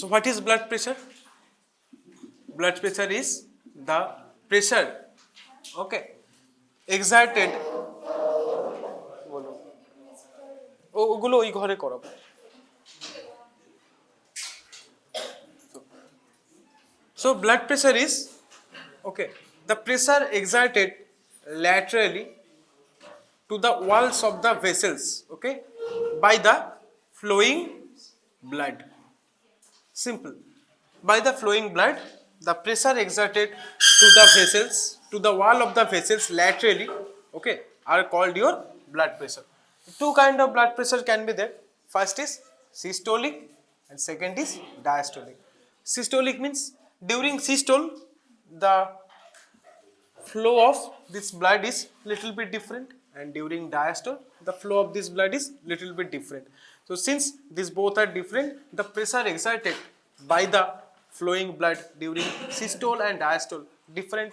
So what is blood pressure? Blood pressure is the pressure, okay, exerted, ওগুলো ওই ঘরে করাবো। So blood pressure is, okay, the pressure exerted laterally to the walls of the vessels, okay, by the flowing blood. Simple. By the flowing blood, the pressure exerted to the vessels, to the wall of the vessels laterally, okay, are called your blood pressure. Two kind of blood pressure can be there. First is systolic and second is diastolic. Systolic means during systole, the flow of this blood is little bit different, and during diastole the flow of this blood is little bit different. So since these both are different, the pressure exerted by the flowing blood during systole and diastole different,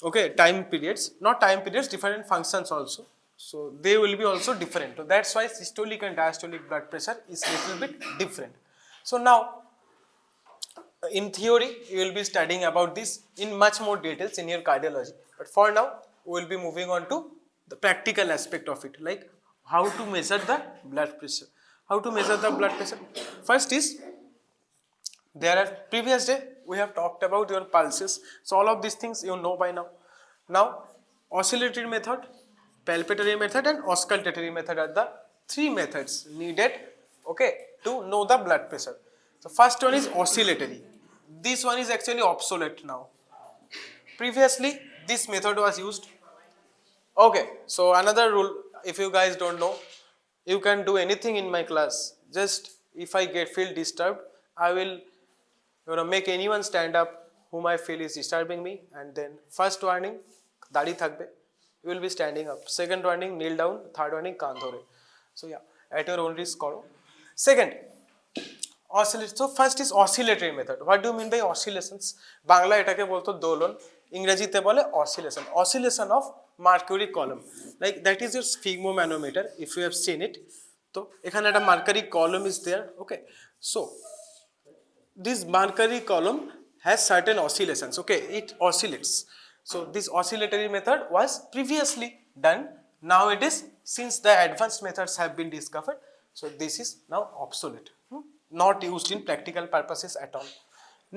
okay, time periods, not time periods, different functions also, so they will be also different. So that's why systolic and diastolic blood pressure is little bit different. So now in theory you will be studying about this in much more details in your cardiology, but for now we will be moving on to the practical aspect of it, like how to measure the blood pressure. How to measure the blood pressure? First is, there are previous day we have talked about your pulses, so all of these things you know by now. Now oscillatory method, palpatory method and auscultatory method are the three methods needed, okay, to know the blood pressure. So first one is oscillatory. This one is actually obsolete now. Previously this method was used. Okay, so another rule, if you guys don't know, you can do anything in my class, just if I feel disturbed, I will make anyone stand up whom I feel is disturbing me, and then first warning dadi thakbe, you will be standing up, second warning kneel down, third warning kaan dhore. So yeah, at your own risk karo. Second, oscillate. So first is oscillatory method. What do you mean by oscillations? Bangla এটাকে বলতো দোলন, ইংরেজিতে বলে oscillation. Oscillation of mercury column, like that is your sphygmomanometer, if you have seen it. তো এখানে একটা mercury column is there, okay. So this mercury column has certain oscillations, okay, it oscillates. So this oscillatory method was previously done, now it is, since the advanced methods have been discovered, so this is now obsolete, not used in practical purposes at all.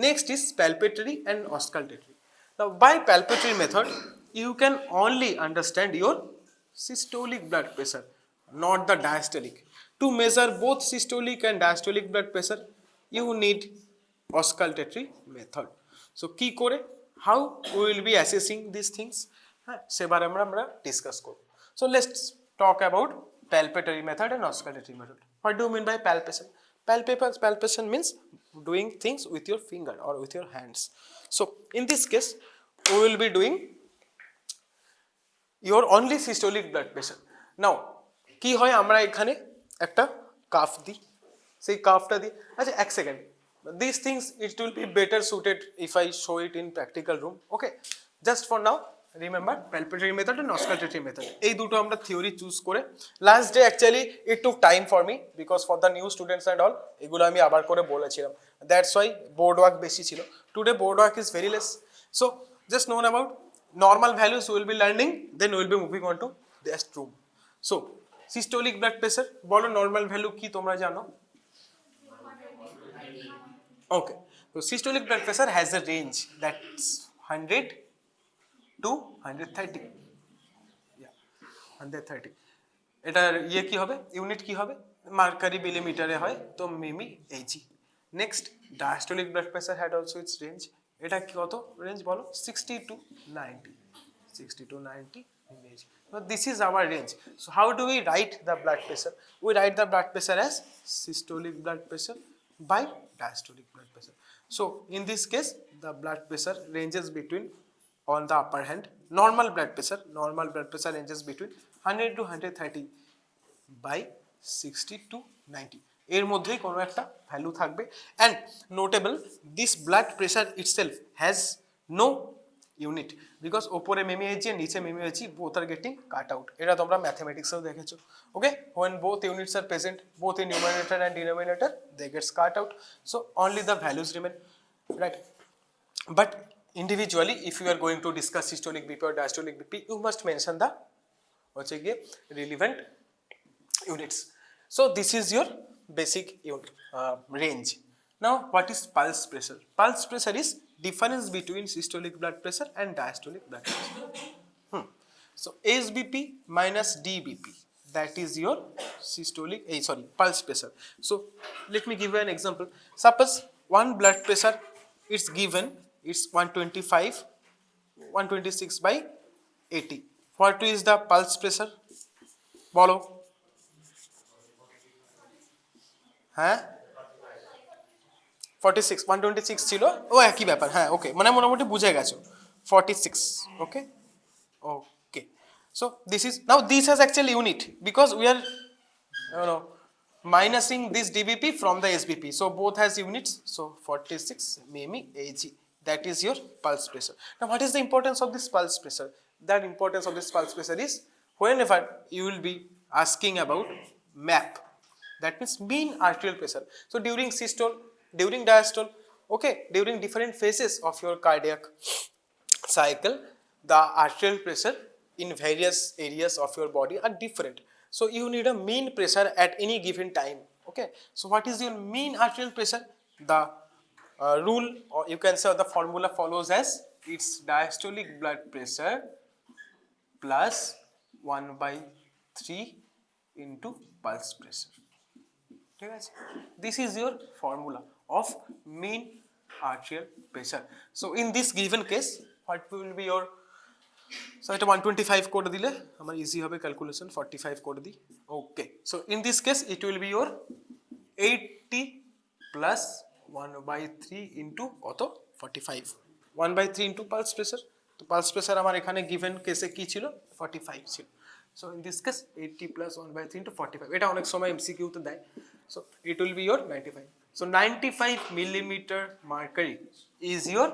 Next is palpatory and auscultatory. Now by palpatory method you can only understand your systolic blood pressure, not the diastolic. To measure both systolic and diastolic blood pressure you need auscultatory method. So কি করে, how we will be assessing these things, সেবার আমরা discuss করব. So let's talk about palpatory method and auscultatory method. What do you mean by palpation? Palpation means doing things with your finger or with your hands. So in this case we will be doing your only systolic blood pressure. Now কি হয়, আমরা এখানে একটা calf দিই, সেই কাফটা দিই, আচ্ছা এক second, these things it will be better suited if I show it in practical room, okay. Just for now remember palpatory method and auscultatory method, এই দুটো আমরা theory choose করে, last day actually it took time for me because for the new students and all এগুলো আমি আবার করে বলেছিলাম, that's why board work বেশি ছিল. Today board work is very less, so just know about normal values we will be learning, then we will be moving on to the room. So systolic blood pressure বলো normal value কি তোমরা জানো? Okay, so systolic blood pressure has a range that's 100 to 130. Yeah, 130. এটার ইয়ে কি হবে, unit কি হবে, মার্কারি মিলিমিটারে হয়, তো মিমি এইচি. Next diastolic blood pressure had also its range, এটা কত রেঞ্জ বলো, 60 to 90, 60 to 90 image. So this is our range. So how do we write the blood pressure? We write the blood pressure as systolic blood pressure by diastolic blood pressure. So in this case the blood pressure ranges between, on the upper hand, normal blood pressure ranges between 100 to 130 by 60 to 90, এর মধ্যেই কোনো একটা value থাকবে. And notable, this blood pressure itself has no unit because ওপরে মেমিয়েছি নিচে মেমিয়েছি both are getting cut out এটা তোমরা ম্যাথমেটিক্সেও দেখেছো ওকে when both units are present both in numerator and denominator they gets cut out so only the values remain right but individually if you are going to discuss systolic BP or diastolic BP you must mention the হচ্ছে গিয়ে relevant units so this is your basic unit range now what is pulse pressure pulse pressure is difference between systolic blood pressure and diastolic blood pressure so SBP minus DBP that is your systolic pulse pressure so let me give you an example suppose one blood pressure it's given it's 125 126 by 80 what is the pulse pressure বলো হ্যাঁ 46 126 ছিল ও একই ব্যাপার হ্যাঁ ওকে মানে মোটামুটি বুঝে গেছো 46 okay okay so this is now this has actually unit because we are minusing this dBP from the SBP so both has units so 46 maybe AG that is your pulse pressure now what is the importance of this pulse pressure that importance of this pulse pressure is whenever you will be asking about MAP that means mean arterial pressure so during systole during diastole okay during different phases of your cardiac cycle the arterial pressure in various areas of your body are different so you need a mean pressure at any given time okay so what is your mean arterial pressure the rule or you can say the formula follows as it's diastolic blood pressure plus 1/3 into pulse pressure ঠিক আছে this is your formula of mean arterial pressure so in this given case what will be your so এটা 125 করে দিলে আমার easy হবে calculation 45 করে দিই okay so in this case it will B your 80 plus 1/3 into কত 45 1/3 into pulse pressure তো pulse pressure আমার এখানে গিভেন কেসে কি ছিল 45 ছিল so in this case 80 plus 1/3 into 45 এটা অনেক সময় এমসিকিউ তে দেয় so it will B your 95 so 95 millimeter mercury is your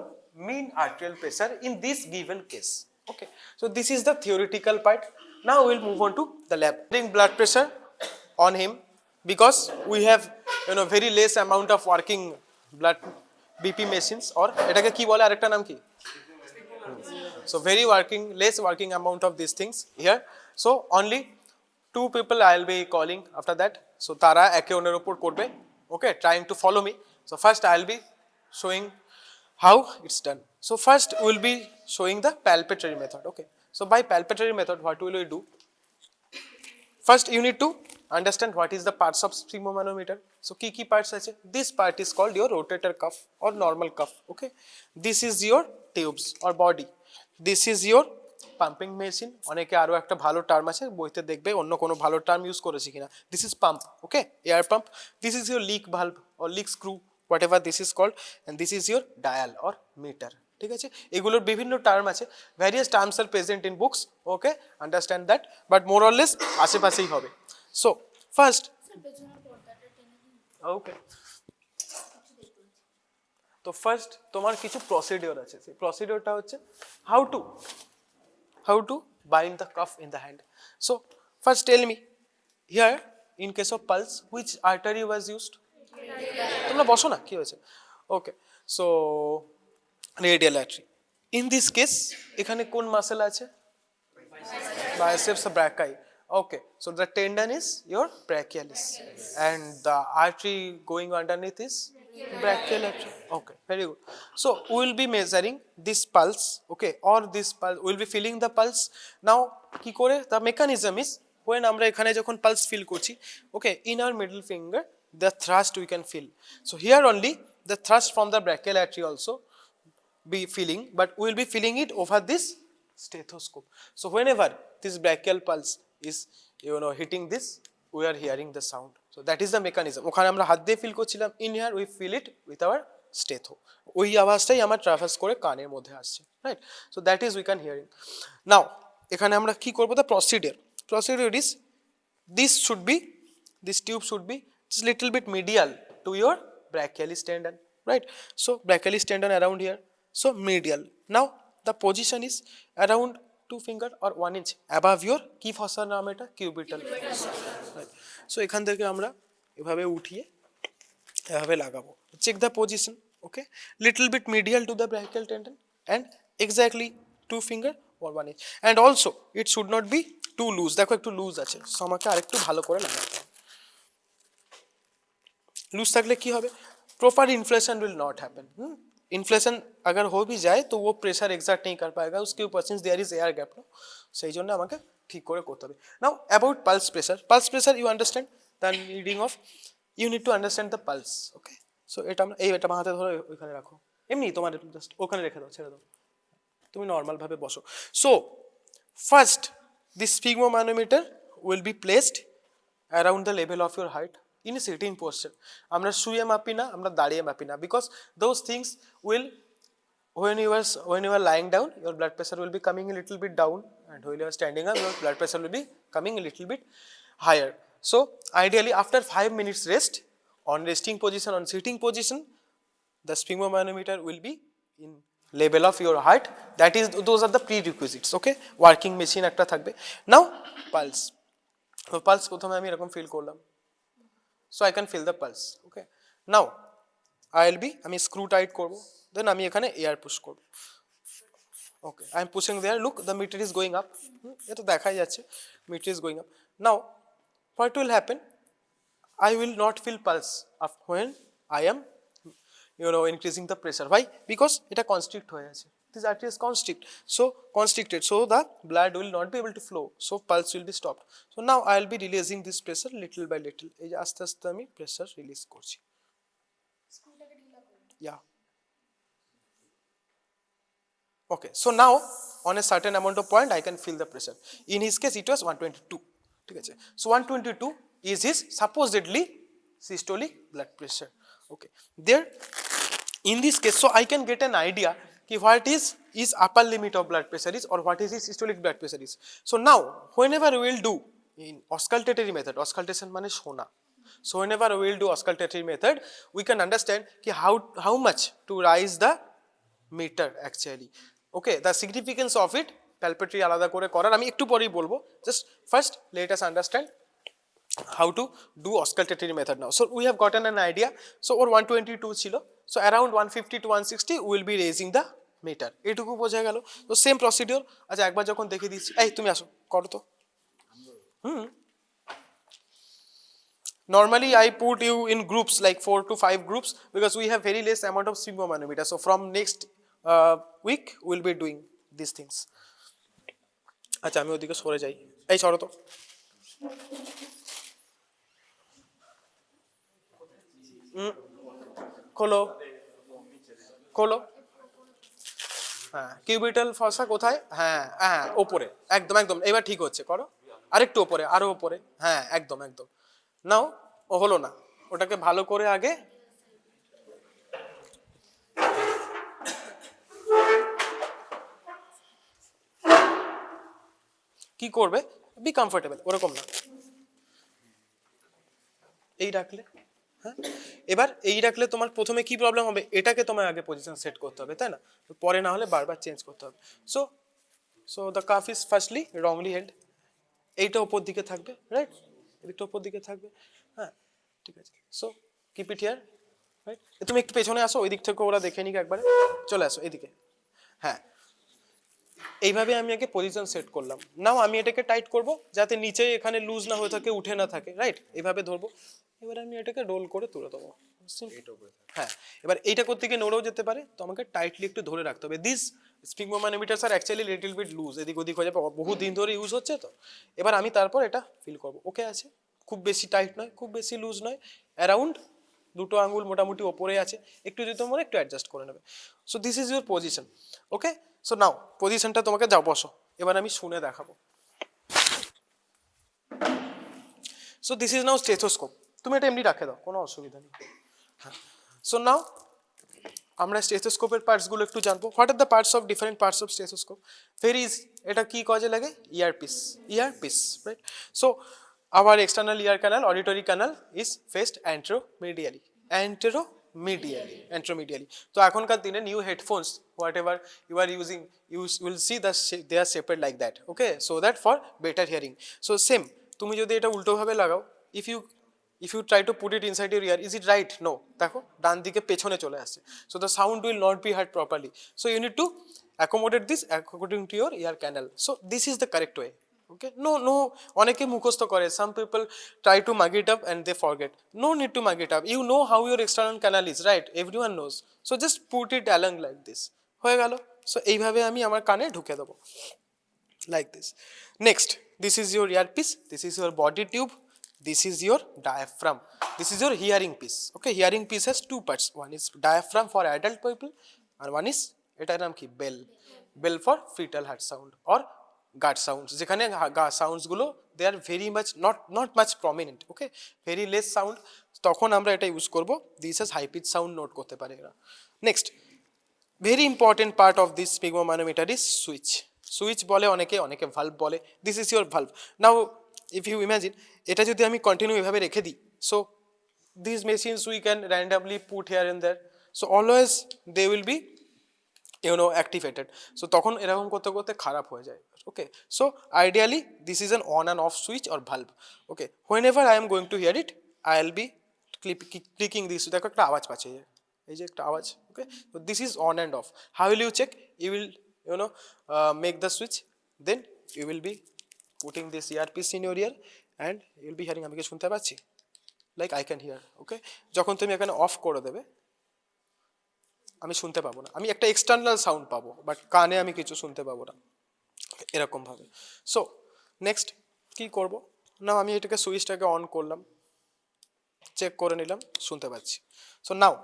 mean arterial pressure in this given case okay so this is the theoretical part now we'll move on to the lab doing blood pressure on him because we have very less amount of working blood BP machines or এটাকে কি বলে আরেকটা নাম কি so very less working amount of these things here so only two people I'll be calling after that so তারা একে অন্যের উপর করবে okay trying to follow me so first I'll be showing how it's done so first we'll be showing the palpatory method okay so by palpatory method what will we do first you need to understand what is the parts of sphygmomanometer so কি parts আছে this part is called your rotator cuff or normal cuff okay this is your tubes or body this is your pumping machine অনেকে আরো একটা ভালো term আছে বইতে দেখবে অন্য কোনো ভালো টার্ম ইউজ করেছি কিনা this is pump okay air pump this is your leak valve or leak screw whatever this is called and this is your dial or meter ঠিক আছে এগুলোর বিভিন্ন টার্ম আছে various terms are present in books okay understand that but more or less আশেপাশেই হবে so first ওকে তো first তোমার কিছু প্রসিডিওর আছে সেই প্রসিডিওরটা হচ্ছে how to bind the cuff in the hand so first tell me here in case of pulse which artery was used তোমরা বসো না কি হয়েছে okay so radial artery in this case এখানে কোন মাসল আছে biceps brachii okay so the tendon is your brachialis and the artery going underneath is brachial artery okay very good so we will be measuring this pulse okay or this pulse we will be feeling the pulse now কি করে the mechanism is when আমরা এখানে যখন pulse feel করছি okay in our middle finger the thrust we can feel so here only the thrust from the brachial artery also be feeling but we will be feeling it over this stethoscope so whenever this brachial pulse is hitting this we are hearing the sound so that is the mechanism ওখানে আমরা হাত দিয়ে feel করছিলাম in here we feel it with our stethoscope ওই আওয়াজটাই আমার traverse করে কানের মধ্যে আসছে right so that is we can hearing now এখানে আমরা কি করব the procedure is this tube should be just little bit medial to your brachialis tendon right so brachialis tendon around here so medial now the position is around 2 finger or 1 inch above your কি ফসার নাম এটা cubital. So এখান থেকে আমরা এভাবে উঠিয়ে এভাবে লাগাবো। Check the position, okay, little bit medial to the brachial tendon and exactly 2 finger or 1 inch, and also it should not be too loose। দেখো একটু লুজ আছে, সো আমাকে আরেকটু ভালো করে লাগাতে হবে। लूज থাকলে কি হবে, proper inflation will not happen. Inflation अगर हो भी जाए तो वो प्रेशर एग्जर्ट नहीं कर पाएगा उसके ऊपर, since there is air gap. সেই জন্য আমাকে ঠিক করে করতে হবে। Now about pulse pressure, pulse pressure you understand the reading of, you need to understand the pulse, okay. So এটা আমরা এটা হাতে ধরে ওইখানে রাখো, এমনি তোমার জাস্ট ওখানে রেখে দাও, ছেড়ে দাও, তুমি নর্মাল ভাবে বসো। So first this sphygmomanometer will be placed around the level of your height in a sitting posture। আমরা শুয়ে মাপি না, আমরা দাঁড়িয়ে মাপি না, because those things will, when you are lying down your blood pressure will be coming a little bit down, and when you are standing up your blood pressure will be coming a little bit higher। So ideally after 5 minutes rest, on resting position, on sitting position, the sphygmomanometer will be in level of your height, that is those are the prerequisites, okay। working machine একটা থাকবে। now pulse, so pulse প্রথমে আমি এরকম feel করলাম, so I can feel the pulse, okay। now I'll be, আমি screw tight করব, দেন আমি এখানে এয়ার পুশ করব, okay। I am pushing there, look the meter is going up, এটা দেখাই যাচ্ছে meter is going up। now what will happen, I will not feel pulse when I am increasing the pressure। why, because এটা constrict হয়ে আছে, this artery is constricted, so the blood will not be able to flow, so pulse will be stopped। so now I will be releasing this pressure little by little, এই যে আস্তে আস্তে আমি pressure release করছি, yeah, okay। so now on a certain amount of point I can feel the pressure, in his case it was 122, ঠিক আছে। so 122 is his supposedly systolic blood pressure, okay। there in this case, so I can get an idea ki what is upper limit of blood pressure is, or what is his systolic blood pressure is। so now whenever we will do in auscultatory method, auscultation মানে শোনা, so whenever we will do auscultatory method we can understand ki how much to rise the meter actually, okay। the significance of it palpatory আলাদা করে করার আমি একটু পরেই বলবো, just first let us understand how to do auscultatory method now। so we have gotten an idea, so or 122 ছিল, so around 150 to 160 we will be raising the meter, এটুকু বোঝা গেল। তো সেম প্রসিডিওর, আচ্ছা একবার যখন দেখিয়ে দিচ্ছি, এই তুমি আসো করো তো। normally I put you in groups like 4 to 5 groups because we have very less amount of sphygmomanometer, so from next week we will be doing these things। আচ্ছা আমি ওদিকে সরে যাই, এই সরো তো। খোলো খোলো, হ্যাঁ কিউবিটাল ফসা কোথায়, হ্যাঁ হ্যাঁ ওপরে, একদম একদম, এবার ঠিক হচ্ছে, করো আরেকটু ওপরে, আরো ওপরে, হ্যাঁ একদম একদম। নাও ও হলো না, ওটাকে ভালো করে আগে কি করবে, বি কমফোর্টেবল, ওরকম না, এই রাখলে, হ্যাঁ এবার এই রাখলে তোমার প্রথমে কি প্রবলেম হবে, এটাকে তোমার আগে পজিশন সেট করতে হবে, তাই না, পরে না হলে বারবার চেঞ্জ করতে হবে। So so the calf is firstly wrongly held, এইটা উপর দিকে থাকবে, রাইট, এদিকটা উপর দিকে থাকবে, হ্যাঁ ঠিক আছে। So keep it here, right, তুমি একটু পেছনে আসো, ওই দিক থেকে ওরা দেখে নিক একবারে, চলে আসো এদিকে, হ্যাঁ এইভাবে আমি আগে পজিশন সেট করলাম। নাও আমি এটাকে টাইট করব যাতে নিচে এখানে লুজ না হয়ে থাকে, উঠে না থাকে, রাইট, এইভাবে ধরবো, এবার আমি এটাকে রোল করে তুলে দেবো, হ্যাঁ। এবার এইটা করতে গিয়ে নড়েও যেতে পারে, তো আমাকে টাইটলি একটু ধরে রাখতে হবে। This sphygmomanometers are actually little bit loose, এদিক ওদিক হয়ে যাবে, বহু দিন ধরে ইউজ হচ্ছে তো। এবার আমি তারপর এটা ফিল করবো, ওকে আছে, খুব বেশি টাইট নয়, খুব বেশি লুজ নয়, অ্যারাউন্ড দুটো আঙ্গুল মোটামুটি ওপরে আছে, একটু যদি তোমার একটু অ্যাডজাস্ট করে নেবে। So this is your position, okay. So now পজিশনটা তোমাকে যাও বসো, এবার আমি শুনে দেখাবো। So this is now stethoscope, তুমি এটা এমনি রাখে দাও, কোনো অসুবিধা নেই, হ্যাঁ। সো নাও আমরা স্টেথোস্কোপের পার্টসগুলো একটু জানবো। What are the parts of different parts of stethoscope, very easy, এটা কি কাজে লাগে, earpiece, right. So our external year canal, auditory canal is faced anteromedially, medially, anteromedially. তো এখনকার দিনে new headphones whatever you are using, you will see the they are shaped like that, okay, so that for better hearing. So same, তুমি যদি এটা উল্টো ভাবে লাগাও, if you try to put it inside your ear, is it right? No, দেখো ডান দিকে পেছনে চলে আসছে, so the sound will not be heard properly. So you need to accommodate this according to your ear canal. So this is the correct way. Okay, no, অনেকে মুখস্থ করে, some people try to mug it up and they forget. No need to mug it up, you know how your external canal is, right? Everyone knows, so just put it along like this, হয়ে গেল. So এইভাবে আমি আমার কানে ঢুকে দেবো like this. Next, this is your earpiece, this is your body tube, this is your diaphragm, this is your hearing piece. Okay, hearing piece has two parts, one is diaphragm for adult people and one is এটার নাম কি bell for fetal heart sound or gut sounds, যেখানে sounds গুলো they are very much not much prominent, okay, very less sound, তখন আমরা এটা use করব. this is high pitch sound note করতে পারে এরা. Next, very important part of this sphygmomanometer is switch বলে অনেকে valve বলে. this is your valve. now if you imagine এটা যদি আমি কন্টিনিউ এভাবে রেখে দিই, so these machines we can randomly put here and there, so always they will be activated, so তখন এরকম করতে করতে খারাপ হয়ে যায়. okay, so ideally this is an on and off switch or valve. okay, whenever I am going to hear it, I'll be clicking this, দেখো একটা আওয়াজ পাচ্ছে, এই যে একটা আওয়াজ. okay, so this is on and off. how will you check? You will make the switch, then you will be putting this earpiece in your ear and you will be hearing, আমি কি শুনতে পাচ্ছি, like I can hear. okay, যখন তুমি এখানে of করে দেবে আমি শুনতে পাবো না, আমি একটা এক্সটার্নাল সাউন্ড পাবো, বাট কানে আমি কিছু শুনতে পাবো না, এরকম ভাবে. সো নেক্সট কি করব না, আমি এটাকে সুইচটাকে অন করলাম, চেক করে নিলাম, শুনতে পাচ্ছি. So now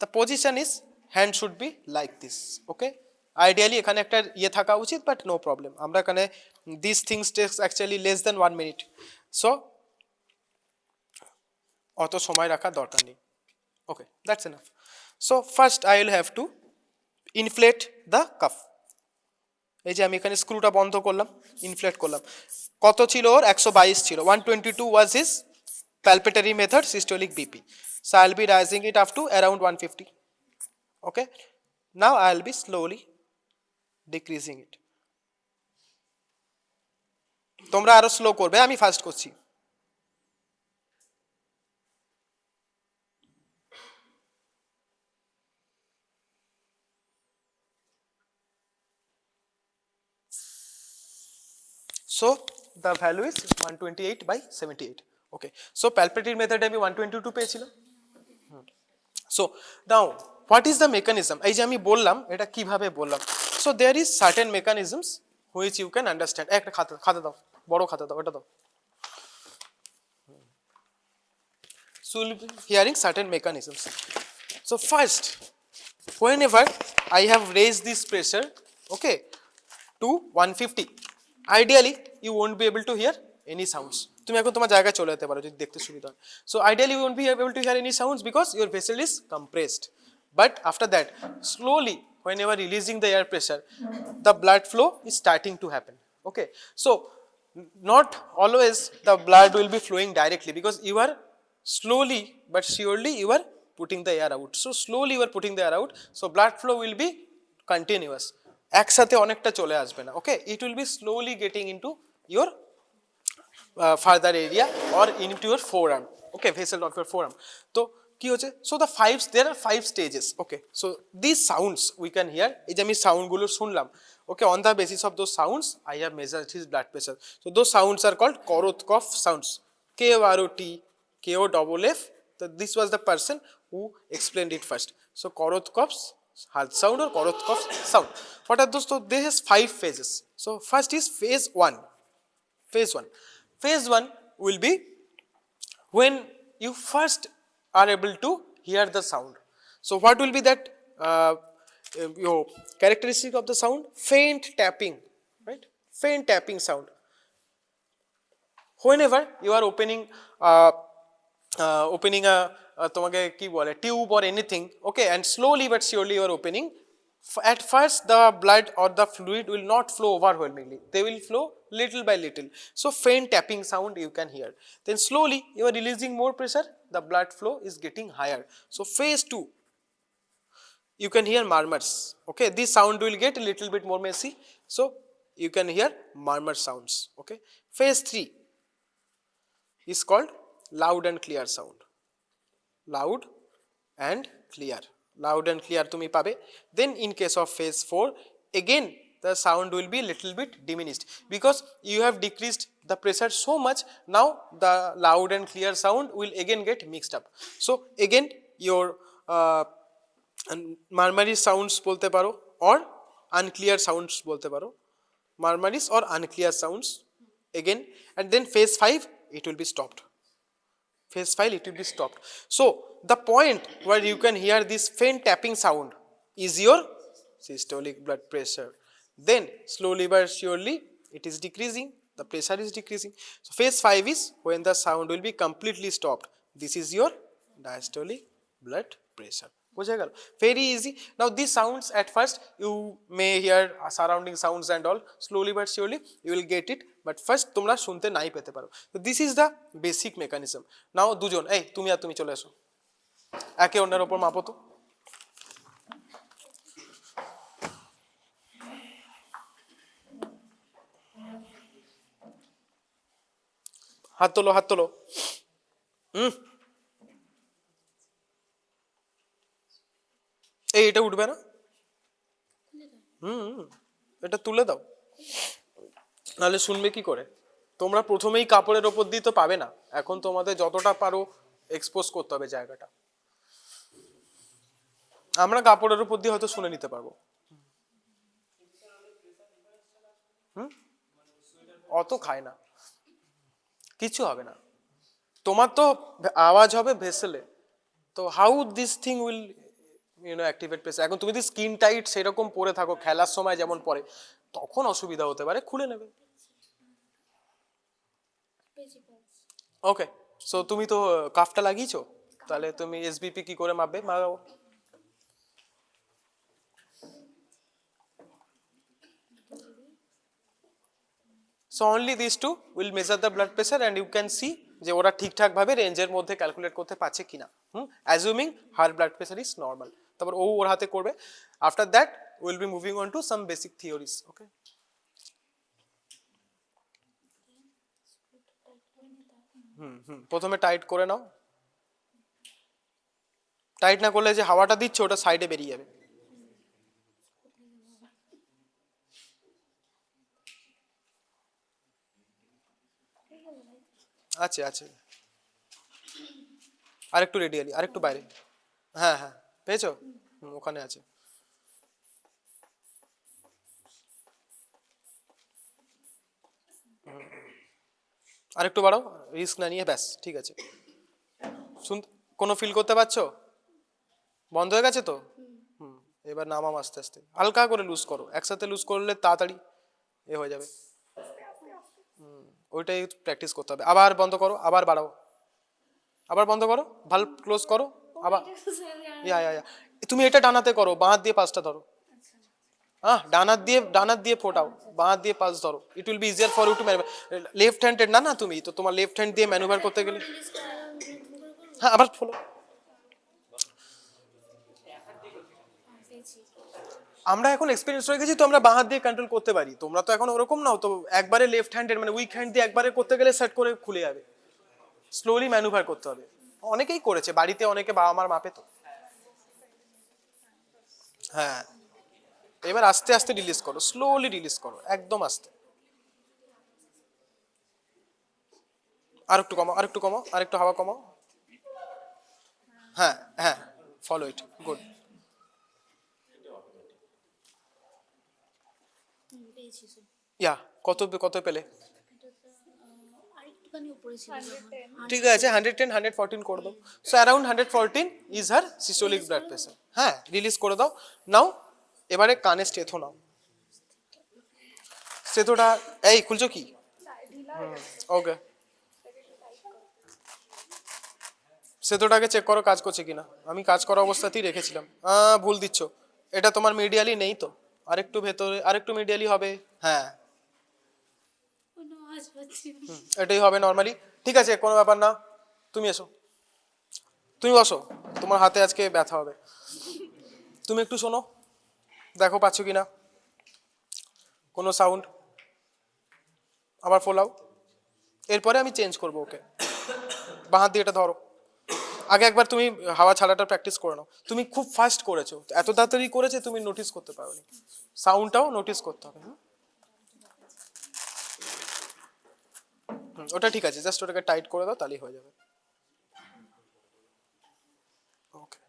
the position is hand should be like this. Okay, ideally এখানে একটা ইয়ে থাকা উচিত, বাট নো প্রবলেম, আমরা এখানে this things takes actually less than 1 minute, so অত সময় রাখার দরকার নেই. Okay, that's enough. So first I will have to inflate the cuff. এই যে আমি এখানে স্ক্রুটা বন্ধ করলাম, ইনফ্লেট করলাম, কত ছিল ওর 122 ছিল, 122 was his palpatory method systolic BP, so I'll be raising it up to around 150. okay, now I'll be slowly decreasing it. তোমরা আরো স্লো করবে, আমি ফাস্ট করছি. So the value is 128/78. okay, so palpatory method আমি 122 পেয়েছিলাম. so now what is the mechanism, এই যে আমি বললাম এটা কিভাবে বললাম. so there is certain mechanisms which you can understand. একটা খাতা দাও, বড় খাতা দাও, এটা দাও. so you'll be hearing certain mechanisms. so first, whenever I have raised this pressure, okay, to 150, ideally you won't be able to hear any sounds. তুমি এখন তোমার জায়গায় চলে যেতে পারো যদি দেখতে সুবিধা হয়. so ideally you won't be able to hear any sounds because your vessel is compressed, but after that slowly whenever releasing the air pressure, the blood flow is starting to happen. okay, so not always the blood will be flowing directly because you are slowly but surely you are putting the air out. so slowly you are putting the air out, so blood flow will be continuous, একসাথে অনেকটা চলে আসবে না. okay, it will be slowly getting into your further area or into your forearm. okay, vessel of your forearm. তো কি হচ্ছে, so there are 5 stages. okay, so these sounds we can hear, এই যে আমি সাউন্ড গুলো শুনলাম, okay, on the basis of those sounds I have measured his blood pressure. so those sounds are called Korotkov sounds, KOROT KOFF. so this was the person who explained it first. so Korotkov's heart sound or Korotkov sound. what are those? so there is 5 phases. so first is phase 1. phase 1 will be when you first are able to hear the sound. so what will be that your characteristic of the sound? Faint tapping, right? Faint tapping sound. whenever you are opening তোমাকে কি বলে tube or anything, okay, and slowly but surely you are opening, At first the blood or the fluid will not flow overwhelmingly, they will flow little by little, so faint tapping sound you can hear. Then slowly you are releasing more pressure, the blood flow is getting higher. So phase 2, you can hear murmurs. Okay, this sound will get a little bit more messy, so you can hear murmur sounds. Okay, phase 3 is called loud and clear sound. Loud and clear, loud and clear tumi pabe. Then in case of phase 4, again the sound will be little bit diminished because you have decreased the pressure so much. Now the loud and clear sound will again get mixed up. So again your murmurous sounds bolte paro or unclear sounds bolte paro, murmurous or unclear sounds again. And then phase 5 it will be stopped, phase 5 it will be stopped. So the point where you can hear this faint tapping sound is your systolic blood pressure. Then slowly but surely it is decreasing, the pressure is decreasing. So phase 5 is when the sound will be completely stopped, this is your diastolic blood pressure. বুঝে গেল? Very easy. Now these sounds at first you may hear surrounding sounds and all, slowly but surely you will get it, but first তোমরা শুনতে নাই পেতে পারো. So this is the basic mechanism. Now দুজন, এই তুমি আর তুমি চলে এসো, একে অন্যের উপর মাপো তো। হাত তোলো, হাত তোলো। এই এটা উঠবে না, এটা তুলে দাও, নাহলে শুনবে কি করে? তোমরা প্রথমেই কাপড়ের ওপর দিয়ে তো পাবে না, এখন তোমাদের যতটা পারো এক্সপোজ করতে হবে জায়গাটা। আমরা কাপড়ের উপর দিয়ে হয়তো শুনে নিতে পারবো। অত খায় না, কিছু হবে না, তোমার তো আওয়াজ হবে ভেসেলে, তো how this thing will activate pressure. এখন তুমি যদি স্কিন টাইট সেরকম পরে থাকো খেলার সময় যেমন পরে, তখন অসুবিধা হতে পারে, খুলে নেবে। ওকে, সো তুমি তো কাফটা লাগিয়েছো, তাহলে তুমি এসবিপি কি করে মাপবে? মাগাও। So only these two will measure the blood pressure and you can see যে ওরা ঠিকঠাক ভাবে রেঞ্জের মধ্যে ক্যালকুলেট করতে পারছে কিনা, assuming her blood pressure is normal. তারপর ও ওর হাতে করবে। After that will be moving on to some basic theories. Okay, প্রথমে টাইট করে নাও, টাইট না করলে যে হাওয়াটা দিচ্ছে ওটা সাইডে বেরিয়ে যাবে। আছে আছে, আরেকটু রেডিয়ালি, আরেকটু বাইরে। হ্যাঁ হ্যাঁ, পেয়েছো? ওখানে আছে। আরেকটু বাড়াও, রিস্ক না নিয়ে, ব্যাস ঠিক আছে। কোনো ফিল করতে পারছো? বন্ধ হয়ে গেছে তো? এবার নামাম আস্তে আস্তে, হালকা করে লুজ করো, একসাথে লুজ করলে তাড়াতাড়ি এ হয়ে যাবে। ওইটাই প্র্যাকটিস করতে হবে। আবার বন্ধ করো, আবার বাড়াও, আবার বন্ধ করো, ভালভ ক্লোজ করো, আবার ইয়া তুমি এটা ডানাতে করো, বাঁ হাত দিয়ে পাঁচটা ধরো। হ্যাঁ, ডানাত দিয়ে ফোটাও, বাঁ হাত দিয়ে পাঁচ ধরো। It will be easier for you to manoeuvre. Left handed না, তুমি তো তোমার লেফট হ্যান্ড দিয়ে ম্যানুভার করতে গেলে। হ্যাঁ, আবার ফলো। আমরা এখন এক্সপেরিয়েন্স হয়ে গেছি তো আমরা বাঁ হাত দিয়ে কন্ট্রোল করতে পারি, তোমরা তো এখন ওরকম নাও তো, একবারে লেফট হ্যান্ডেড মানে উইক হ্যান্ড দিয়ে একবারে করতে গেলে সেট করে খুলে যাবে, স্লোলি ম্যানুভার করতে হবে। অনেকেই করেছে বাড়িতে, অনেকে বাবা মার মাপে তো। হ্যাঁ, এবার আস্তে আস্তে রিলিজ করো, স্লোলি রিলিজ করো, একদম আস্তে। আরেকটু কমাও, আরেকটু কমাও, আরেকটু হাওয়া কমাও। হ্যাঁ হ্যাঁ, ফলো ইট, গুড। ইয়া কত কত পেলে? ঠিক আছে, 110 114 করে দাও। So around 114 is her systolic blood pressure. হ্যাঁ, রিলিজ করে দাও। নাও এবারে কানে স্টেথো নাও। স্টেথোটা এই খুলছো কি? ওকে, স্টেথোটাকে চেক করো কাজ করছে কিনা। আমি কাজ করা অবস্থাতেই রেখেছিলাম। ভুল দিচ্ছ, এটা তোমার মিডিয়ালি নেই তো, আরেকটু ভেতরে, আরেকটু মিডিয়ালি হবে, হ্যাঁ কোনো আওয়াজ পাচ্ছি না। এটাই হবে নর্মালি। ঠিক আছে, কোনো ব্যাপার না, তুমি এসো, তুমি বসো, তোমার হাতে আজকে ব্যথা হবে। তুমি একটু শোনো, দেখো পাচ্ছ কি না কোনো সাউন্ড, আবার ফোলাও, এরপরে আমি চেঞ্জ করবো ওকে। বাঁ হাত দিয়ে এটা ধরো, আগে একবার তুমি হাওয়া ছাড়াটা প্র্যাকটিস করে নাও। তুমি খুব ফাস্ট করেছো, এত তাড়াতাড়ি করেছে তুমি নোটিস করতে পারোনি, সাউন্ডটাও নোটিস করতে হবে। ওটা ঠিক আছে, জাস্ট ওটাকে টাইট করে দাও, তাহলেই হয়ে যাবে। ওকে,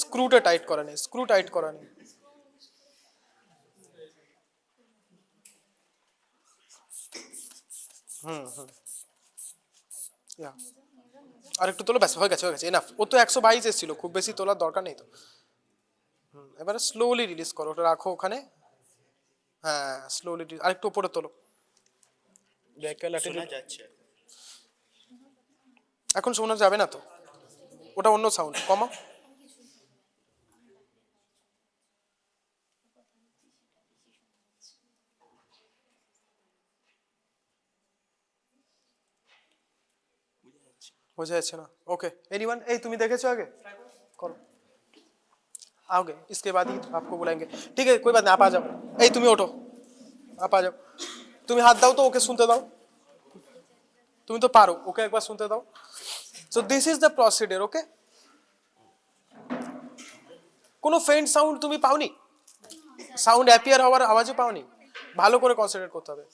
স্ক্রুটা টাইট করা নেই, স্ক্রু টাইট করা নেই। Yeah. আর একটু তোলো, ব্যাস হয়ে গেছে, হয়ে গেছে, এনাফ। ও তো 122 এসেছিল, খুব বেশি তোলার দরকার নেই তো। এবারে স্লোলি রিলিজ করো, ওটা রাখো ওখানে। হ্যাঁ স্লোলি, আর একটু উপরে তোলো। শোনা যাচ্ছে। এখন শোনা যাবে না তো, ওটা অন্য সাউন্ড, কমাও। বোঝা যাচ্ছে না, ওকে। एनीवन, এই তুমি দেখেছো আগে, করো, आओगे इसके बाद ही आपको बुलाएंगे। ठीक है, कोई बात नहीं, आप आ जाओ। এই তুমি ওঠো, आप आ जाओ। তুমি হাত দাও তো, ওকে শুনতে দাও, তুমি তো পারো, ওকে একবার শুনতে দাও। So this is the procedure, okay. কোনো ফেন্ট সাউন্ড তুমি পাওনি, সাউন্ড অ্যাপিয়ার হওয়ার আওয়াজও পাওনি, ভালো করে কনসেন্ট্রেট করতে হবে।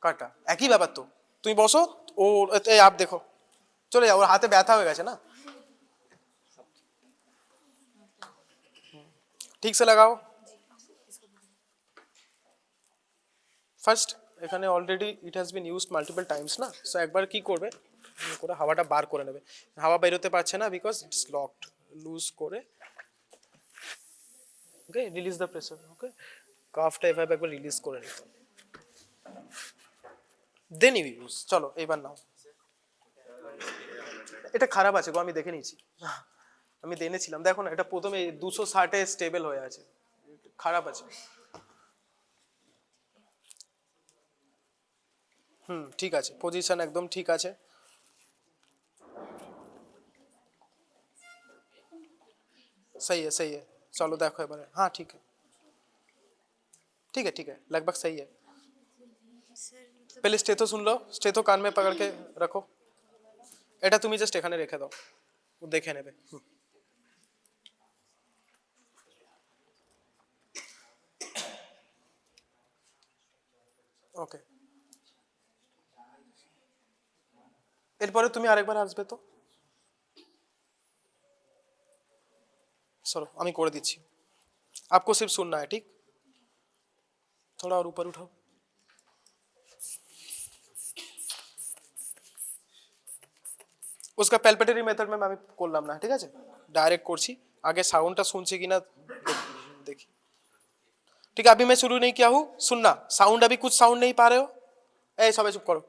কাটা একই ব্যাপার তো, তুমি বসো, ও এই আপ দেখো, চলে যাও, ওর হাতে ব্যথা হয়ে গেছে না, ঠিক সে লাগাও। ফার্স্ট এখানে already it has been used multiple Times না, সো একবার কি করবে, করে হাওয়াটা বার করে নেবে। হাওয়া বেরোতে পারছে না বিকজ ইটস লকড, লুজ করে, ওকে, রিলিজ দ্য প্রেসার, ওকে। কাফটা এভাবে একবার রিলিজ করে নিতে, দেন ইউ ইউজ। চলো এইবার নাও। এটা খারাপ আছে গো, আমি দেখে নিয়েছি, আমি এনেছিলাম, দেখো না, এটা প্রথমে 260-এ স্টেবল হয়ে আছে, খারাপ আছে। ঠিক আছে, পজিশন একদম ঠিক আছে। सही है, सही है, चलो देखो এবারে, हाँ ठीक है, ठीक है, ठीक है, लगभग सही है। पहले स्टेथो सुन लो, स्टेथो कान में पकड़ के रखो, এটা তুমি জাস্ট এখানে রেখে দাও, ও দেখে নেবে। ওকে, এরপরে তুমি আরেকবার আসবে তো, चलो আমি করে দিচ্ছি, आपको सिर्फ सुनना है, ठीक। थोड़ा और ऊपर उठाओ, उसका पैल्पेटरी मेथड में আমি করলাম না, ঠিক আছে, ডাইরেক্ট করছি, আগে সাউন্ডটা শুনছে কিনা দেখি। ठीक है, अभी मैं शुरू नहीं किया हूँ, सुनना, साउंड अभी कुछ साउंड नहीं पा रहे हो, ए सब चुप करो।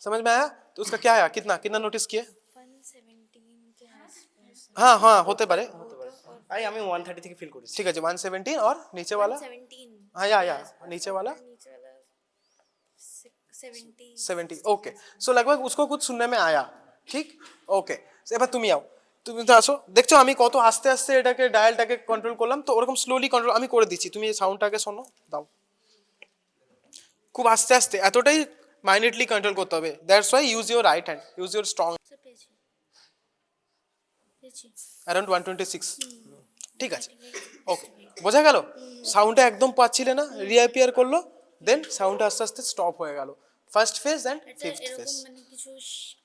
समझ में आया, तो उसका क्या आया, कितना कितना नोटिस किए। 117 के आसपास। हाँ हाँ होते पारे, আই আমি 130 থেকে ফিল করেছি। ठीक है जी, 117 और नीचे वाला, 117 हाँ या नीचे वाला नीचे वाला 70 70, ओके। सो लगभग उसको कुछ सुनने में आया, ঠিক, ওকে। এবার তুমি আও, তুমি তো আসো, দেখছো আমি কত আস্তে আস্তে এটাকে ডায়ালটাকে কন্ট্রোল করলাম, তো ওরকম স্লোলি কন্ট্রোল আমি করে দিচ্ছি, তুমি সাউন্ডটাকে শোনো দাও, খুব আস্তে আস্তে, এতটাই মাইনিউটলি কন্ট্রোল করতে হবে, that's why use your right hand, use your strong. সব পেয়েছি পেয়েছি অ্যারাউন্ড 126, ঠিক আছে, ওকে, বোঝা গেল। সাউন্ডটা একদম পাচ্ছিলে না, রিঅ্যাপিয়ার করলো, দেন সাউন্ডটা আস্তে আস্তে স্টপ হয়ে গেল, ফার্স্ট ফেজ অ্যান্ড এটা ফিফথ এরকম ফেজ। মানে কিছু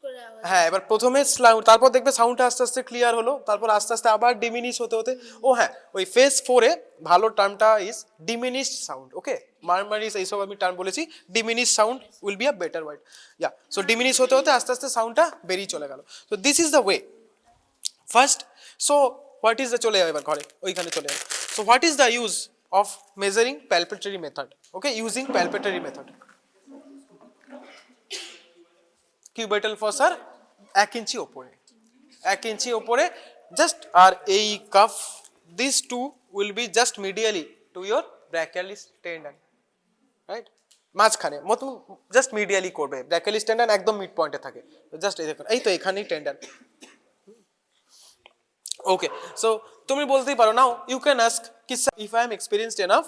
করে আওয়াজ। হ্যাঁ, এবার প্রথমে তারপর দেখবে সাউন্ডটা আস্তে আস্তে ক্লিয়ার হলো, তারপর আস্তে আস্তে আবার ডিমিনিশ হতে হতে, ও হ্যাঁ, ওই ফেজ 4-এ ভালো টার্মটা is diminished sound, okay. Murmurs এইসব আমি টার্ম বলেছি, diminish sound will be a better word, yeah. So diminish হতে হতে আস্তে আস্তে সাউন্ডটা বেরিয়ে চলে গেল, তো this is the way first. So what is the, চলে যাও এবার ঘরে, ওইখানে চলে যাও। So what is the use of measuring palpatory method, okay, using palpatory method. Cubital fossa 1 inch ওপরে, 1 ইঞ্চি ওপরে জাস্ট, আর এই cuff this too will be just medially to your brachialis tendon, right, মাঝখানে মতন জাস্ট মিডিয়ালি করবে, ব্র্যাকিয়ালিস tendon একদম mid পয়েন্টে থাকে, জাস্ট এই দেখুন, এই তো এখানেই টেন্ডন। ओके सो तुम बोलते ही पारो नाउ यू कैन आस्क कि if I am experienced enough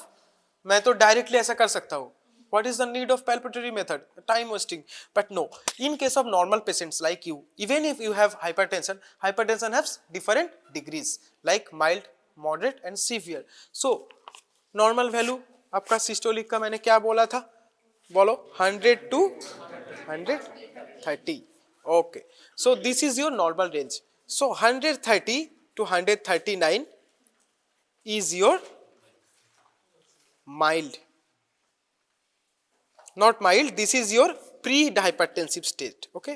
मैं तो डायरेक्टली ऐसा कर सकता हूँ, what is the need of palpatory method, time wasting, but no, in case of normal patients like you, even if you have hypertension haves different degrees like mild, moderate and severe. So normal value आपका systolic का मैंने क्या बोला था, बोलो 100 to 130, okay, so this is your normal range. So 130 to 139 is your mild, not mild, this is your pre-hypertensive state, okay,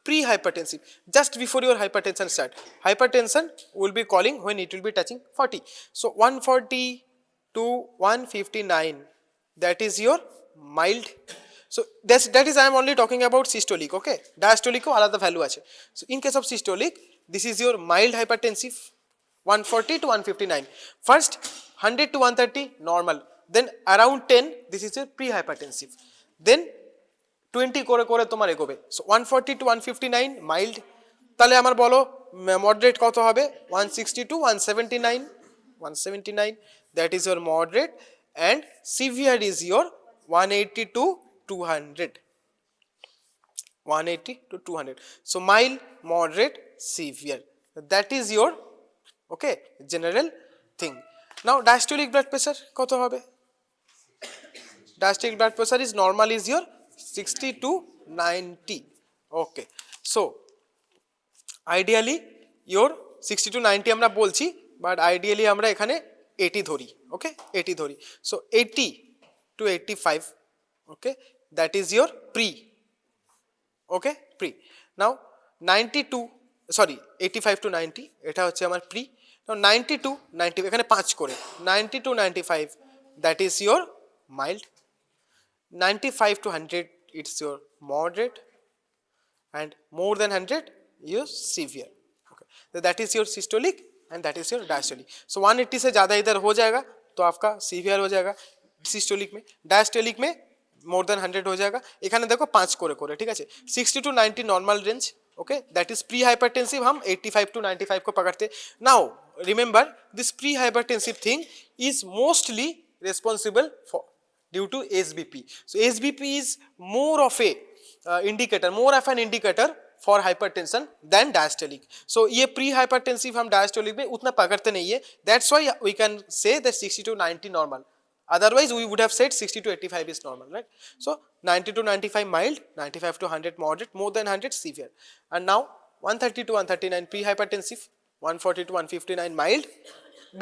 pre-hypertensive, just before your hypertension start. Hypertension will be calling when it will be touching 40, so 140 to 159, that is your mild. So that is I am only talking about systolic, okay, diastolic ko alada value ache. So in case of systolic, this is your mild hypertensive, 140 to 159, first 100 to 130 normal, then around 10 this is your pre-hypertensive, then 20 করে করে তোমার এগোবে, so 140 to 159 mild, তাহলে আমার বলো moderate কত হবে, 160 to 179, that is your moderate, and severe is your 180 to 200, 180 to 200, so mild, moderate, severe, that is your okay general thing. Now diastolic blood pressure কত হবে, diastolic blood pressure is normal is your 60 to 90, okay, so ideally your 60 to 90 আমরা বলছি, but ideally আমরা এখানে 80 ধরি, ওকে 80 ধরি, so 80 to 85, okay, that is your pre, okay, pre. Now 92 sorry 85 to 90 এটা হচ্ছে আমার pre, now 90 to 90 এখানে 5 করে 90 to 95, that is your mild, 95 to 100 it's your moderate, and more than 100 your severe, okay, so that is your systolic and that is your diastolic. So 180 से ज़्यादा इधर हो जाएगा तो आपका severe हो जाएगा सिस्टोलिक में, डायस्टोलिक में मोर देन 100 हो जाएगा, এখানে দেখো 5 করে করে, ঠিক আছে, 60 to 90 normal range, okay, that is prehypertensive, हम 85 to 95 को पकड़ते। Now remember this prehypertensive thing is mostly responsible for due to SBP, so SBP is more of a indicator, more of an indicator for hypertension than diastolic, so ये prehypertensive हम diastolic में उतना पकड़ते नहीं है, that's why we can say that 60 to 90 normal, otherwise we would have said 60 to 85 is normal, right? So 90 to 95 mild, 95 to 100 moderate, more than 100 severe, and now 130 to 139 pre-hypertensive, 140 to 159 mild,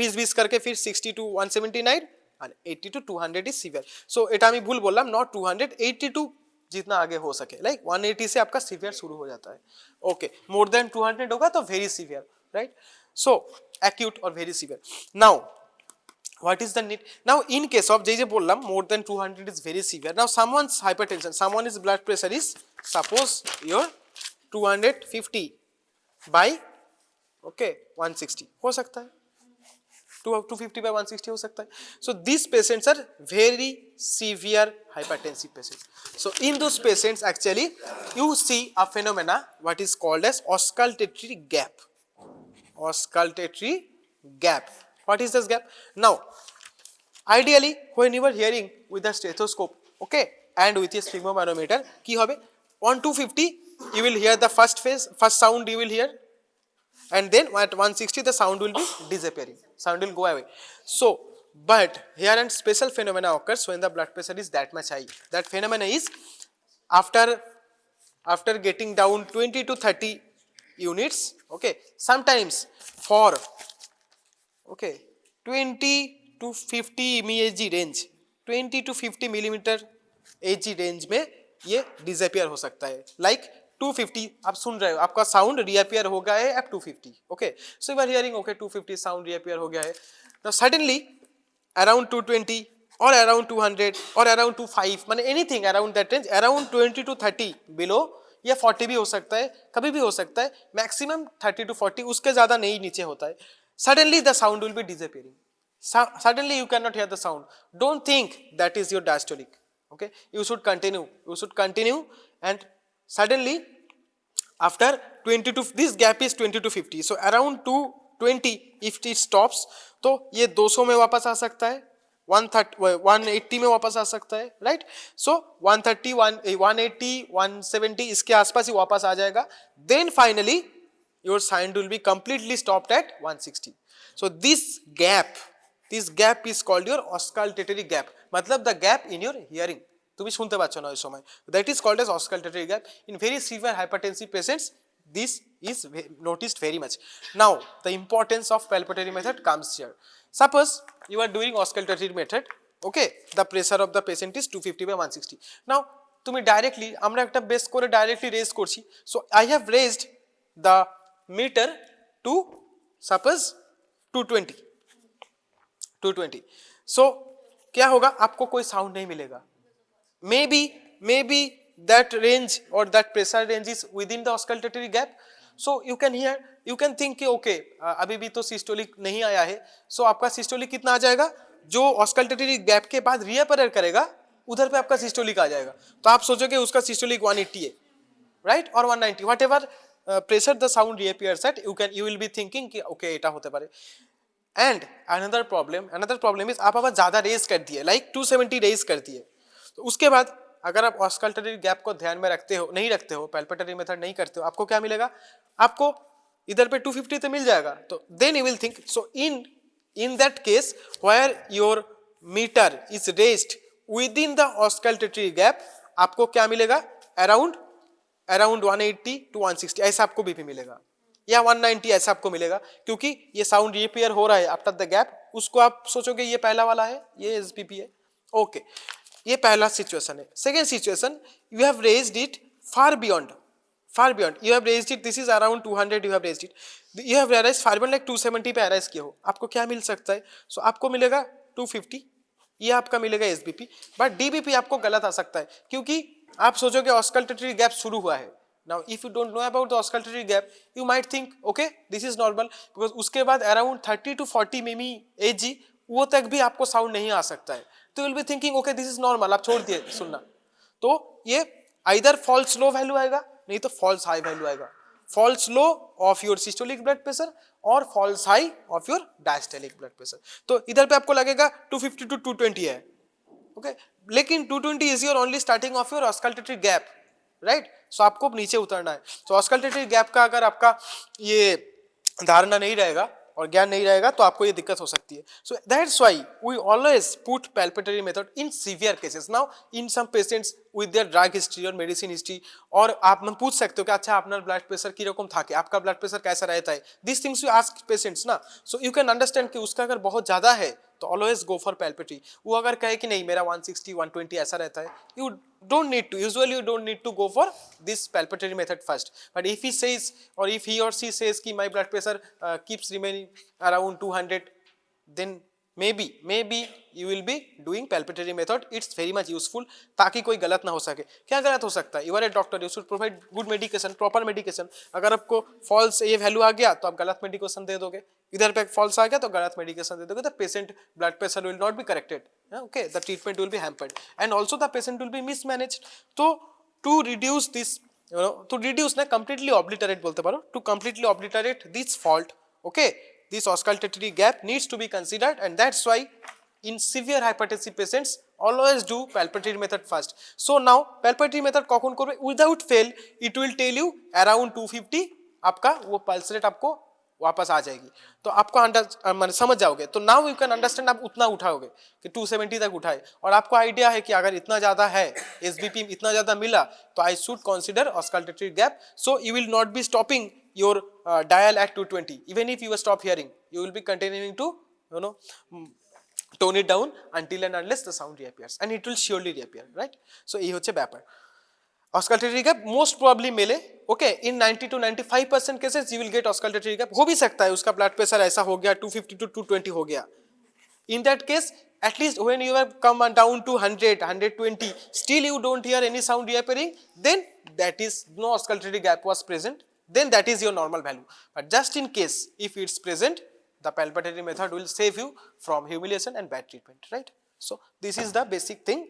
20 करके फिर 60 to 179 and 80 to 200 is severe. So এটা আমি ভুল বললাম, not 200, 82 जितना आगे हो सके, लाइक 180 से आपका सीवियर शुरू हो जाता है, ओके, मोर देन 200 होगा तो very severe, right, so acute और very severe. Now what is the need, now in case of जे बोललाम more than 200 is very severe, now someone's hypertension, someone's blood pressure is suppose your 250 by okay 160 हो सकता है, 250 by 160 हो सकता है, so these patients are very severe hypertensive patients, so in those patients actually you see a phenomena what is called as auscultatory gap, auscultatory gap. What is this gap? Now ideally when you are hearing with the stethoscope, okay, and with a sphygmomanometer কি হবে, on 250 you will hear the first sound you will hear, and then at 160 the sound will be disappearing, sound will go away, so but here and special phenomena occurs when the blood pressure is that much high, that phenomena is after getting down 20 to 30 units, okay, sometimes for okay 20 to 50 MEHG range, 20 to 50 millimetre HG range में ये disappear हो सकता है, like 250 आप सुन रहे हो, आपका sound reappear हो गया है at 250, okay, so you are hearing okay 250 sound reappear हो गया है, now suddenly around 220 or around 200 or around 25 माने anything around that range, around 20 to 30 below या 40 भी हो सकता है, कभी भी हो सकता है, मैक्सिमम 30 to 40, उसके ज्यादा नहीं नीचे होता है. Suddenly the sound will be disappearing. Suddenly you cannot hear the sound. Don't think that is your diastolic. Okay, you should continue, and suddenly after 20 to, this gap is 20 to 50, so around 220 if it stops, तो ये 200 में वापस आ सकता है, 180 में वापस आ सकता है, राइट. सो 130, 180, 170 इसके आसपास ही वापस आ जाएगा. Then finally your sound will be completely stopped at 160. So this gap is called your auscultatory gap, मतलब the gap in your hearing. তুমি শুনতে পাচ্ছ না ওই সময়, that is called as auscultatory gap. In very severe hypertensive patients this is noticed very much. Now the importance of palpatory method comes here. Suppose you are doing auscultatory method, okay, the pressure of the patient is 250 by 160. Now তুমি directly, আমরা একটা base করে directly raise করছি. So I have raised the meter to suppose 220. So क्या होगा, आपको कोई sound नहीं मिलेगा. Maybe that range or that pressure range is within the auscultatory gap. So you can think कि okay, अभी भी तो सिस्टोलिक नहीं आया है. So आपका सिस्टोलिक कितना आ जाएगा, जो auscultatory gap के बाद रीअपीयर करेगा उधर पे आपका सिस्टोलिक आ जाएगा. तो आप सोचोगे उसका सिस्टोलिक 180 है, राइट, और 190, whatever pressure the sound reappears at, you will be thinking कि okay এটা হতে পারে. And another problem is आप अगर ज्यादा रेज कर दिए, like 270 रेज कर दिए, तो उसके बाद अगर आप ऑस्कल्टरी गैप को ध्यान में नहीं रखते हो, पैल्पेटरी मेथड नहीं करते हो, आपको क्या मिलेगा, आपको इधर पे 250 तो मिल जाएगा. तो then you will think, so in that case where your meter is raised within the auscultatory gap, आपको क्या मिलेगा, अराउंड 180 to 160 ऐसा आपको बीपी मिलेगा, या 190 ऐसा आपको मिलेगा, क्योंकि ये साउंड रिअपीयर हो रहा है आफ्टर द गैप. उसको आप सोचोगे ये पहला वाला है, ये एसपीपी है. ओके, ये पहला सिचुएशन है. Second situation, you have raised it far beyond, you have raised it, this is around 200, you have raised it, you have arise far beyond, like 270 पे अराइज किया हो, आपको क्या मिल सकता है, सो आपको मिलेगा 250, ये आपका मिलेगा एसबीपी. बट डीबीपी आपको गलत आ सकता है, क्योंकि आप सोचोगे ऑस्कल्टरी गैप शुरू हुआ है. Now if you don't know about the auscultatory gap, you might think okay this is normal, because उसके बाद around 30 to 40 मिमी AG वो तक भी आपको साउंड नहीं आ सकता है. तो you will be thinking okay this is normal, आप छोड़ दिए सुनना. तो ये either false low वैल्यू आएगा, नहीं तो false high वैल्यू आएगा. false low of your systolic blood pressure और false high of your diastolic blood pressure. तो इधर पे आपको लगेगा 250 to 220 है, okay, लेकिन 220 is your only starting of your auscultatory gap, right. So आपको नीचे उतरना है. तो ऑस्कल्टेटरी गैप का अगर आपका ये धारणा नहीं रहेगा और ज्ञान नहीं रहेगा तो आपको ये दिक्कत हो सकती है. So that's why we always put palpatory method in severe cases. Now in some patients with their drug history और मेडिसिन हिस्ट्री, और आप में पूछ सकते हो कि अच्छा আপনার ब्लड प्रेशर की रकम था कि आपका ब्लड प्रेशर कैसा रहता है. This things you ask patients ना, सो यू कैन अंडरस्टैंड कि उसका अगर बहुत ज्यादा है तो ऑलवेज गो फॉर पैल्पेटरी. वो अगर कहे कि नहीं मेरा 160 120 ऐसा रहता है, you don't need to, usually you don't need to go for this palpatory method first. But if he says or if he or she says कि my blood pressure keeps remaining around 200, then maybe you will be doing palpatory method. It's very much useful ताकि कोई गलत ना हो सके. क्या गलत हो सकता है, you are a doctor, you should provide good medication, proper medication. अगर आपको false ये वैल्यू आ गया तो आप गलत मेडिकेशन दे दोगे, इधर पे फॉल्स आ गया तो गलत मेडिकेशन दे दोगे, the patient blood pressure will not be corrected, okay, the treatment will be hampered and also the patient will be mismanaged. तो to reduce this, to reduce ना कंप्लीटली ऑब्लिटरेट बोलते पारो, to completely obliterate this fault, okay, this auscultatory gap needs to be considered, and that's why in severe hypertensive patients always do palpatory method first. So now palpatory method কখন করবে, without fail it will tell you around 250 आपका वो pulse rate आपको वापस आ जाएगी. तो आपको मतलब समझ जाओगे. तो नाउ यू कैन अंडरस्टैंड, आप उतना उठाओगे कि 270 तक उठाए, और आपको आइडिया है कि अगर इतना ज्यादा है, एसबीपी इतना ज्यादा मिला, तो I should consider auscultatory gap. So you will not be stopping your dial at 220. Even if you stop hearing, you will be continuing to tone it down until and unless the sound reappears, and it will surely reappear, right? So এই হচ্ছে ব্যাপার. Auscultatory gap most probably मिले, okay, in 90 to 95% cases you will get auscultatory gap. हो भी सकता है उसका blood pressure ऐसा हो गया 250 to 220 हो गया. इन that case at least when you have come down to 100, 120, still you don't hear any sound reappearing, then that is no auscultatory gap was present, then that is your normal value. But just in case if it's present, the palpatory method will save you from humiliation and bad treatment, right? So this is the basic thing.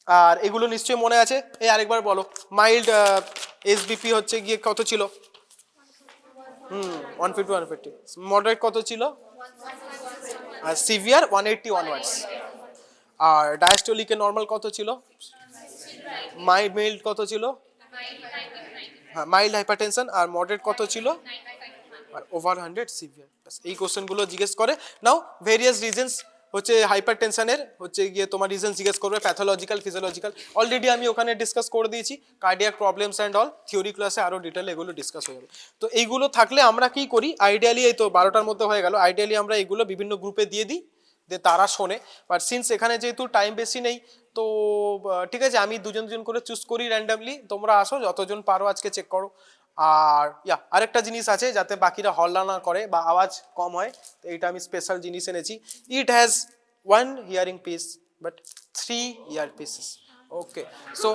আর এগুলো নিশ্চয়ই মনে আছে। এই আরেকবার বলো, mild SBP হচ্ছে গিয়ে কত ছিল? 150 150। মডারেট কত ছিল? আর সিভিয়ার 180 অনওয়ার্ডস। আর ডায়াস্টোলিকে নরমাল কত ছিল? মাইল্ড কত ছিল? হ্যাঁ, মাইল্ড হাইপারটেনশন। আর মডারেট কত ছিল? আর ওভার 100 সিভিয়ার। এই কোশ্চেনগুলো জিজ্ঞেস করে। নাও ভেরিয়াস রিজনস হচ্ছে হাইপারটেনশনের হচ্ছে গিয়ে তোমার রিজন জিজ্ঞেস করবে, প্যাথোলজিক্যাল, ফিজিওলজিক্যাল, অলরেডি আমি ওখানে ডিসকাস করে দিয়েছি। Cardiac problems and all theory ক্লাসে আরও ডিটেলে এগুলো ডিসকাস হয়ে যাবে। তো এইগুলো থাকলে আমরা কি করি, আইডিয়ালি এই তো 12টার মধ্যে হয়ে গেল, আইডিয়ালি আমরা এইগুলো বিভিন্ন গ্রুপে দিয়ে দিই, যে তারা শোনে। বাট সিন্স এখানে যেহেতু টাইম বেশি নেই, তো ঠিক আছে আমি দুজন করে চুজ করি র্যান্ডামলি, তোমরা আসো যতজন পারো আজকে চেক করো। আর আরেকটা জিনিস আছে যাতে বাকিরা হল্লা না করে বা আওয়াজ কম হয়, তো এইটা আমি স্পেশাল জিনিস এনেছি। It has 1 hearing piece but 3 ear pieces. Okay, so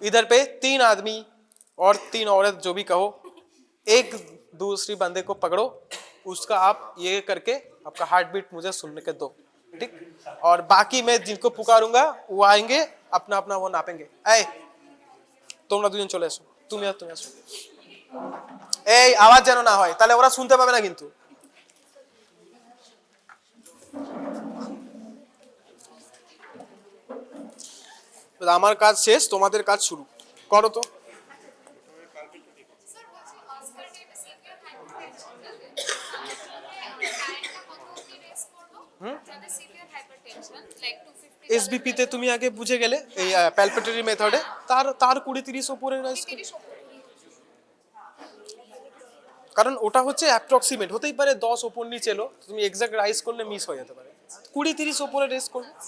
इधर पे 3 आदमी और 3 औरत जो भी कहो, एक दूसरी बंदे को पकड़ो, उसका आप ये करके आपका हार्ट बीट मुझे सुनने के दो, ठीक? और बाकी मैं जिनको पुकारूंगा वो आएंगे, अपना अपना वो नापेंगे। ऐ তোমরা দুজন চলে এসো, তুমি আসো। এই আওয়াজ যেন না হয়, তাহলে ওরা শুনতে পাবে না কিন্তু। আমার কাজ শেষ, তোমাদের কাজ শুরু করো। তো এসবিপি তে তুমি আগে বুঝে গেলে এই প্যালপেটরি মেথডে তার 20-30 উপরে রাইজ, কারণ ওটা হচ্ছে অ্যাপ্রক্সিমেট, হতেই পারে 10 উপর নিচে এলো, তুমি এক্সাক্ট রাইজ করলে মিস হয়ে যেতে পারে। 20-30 উপরে রেস করবে।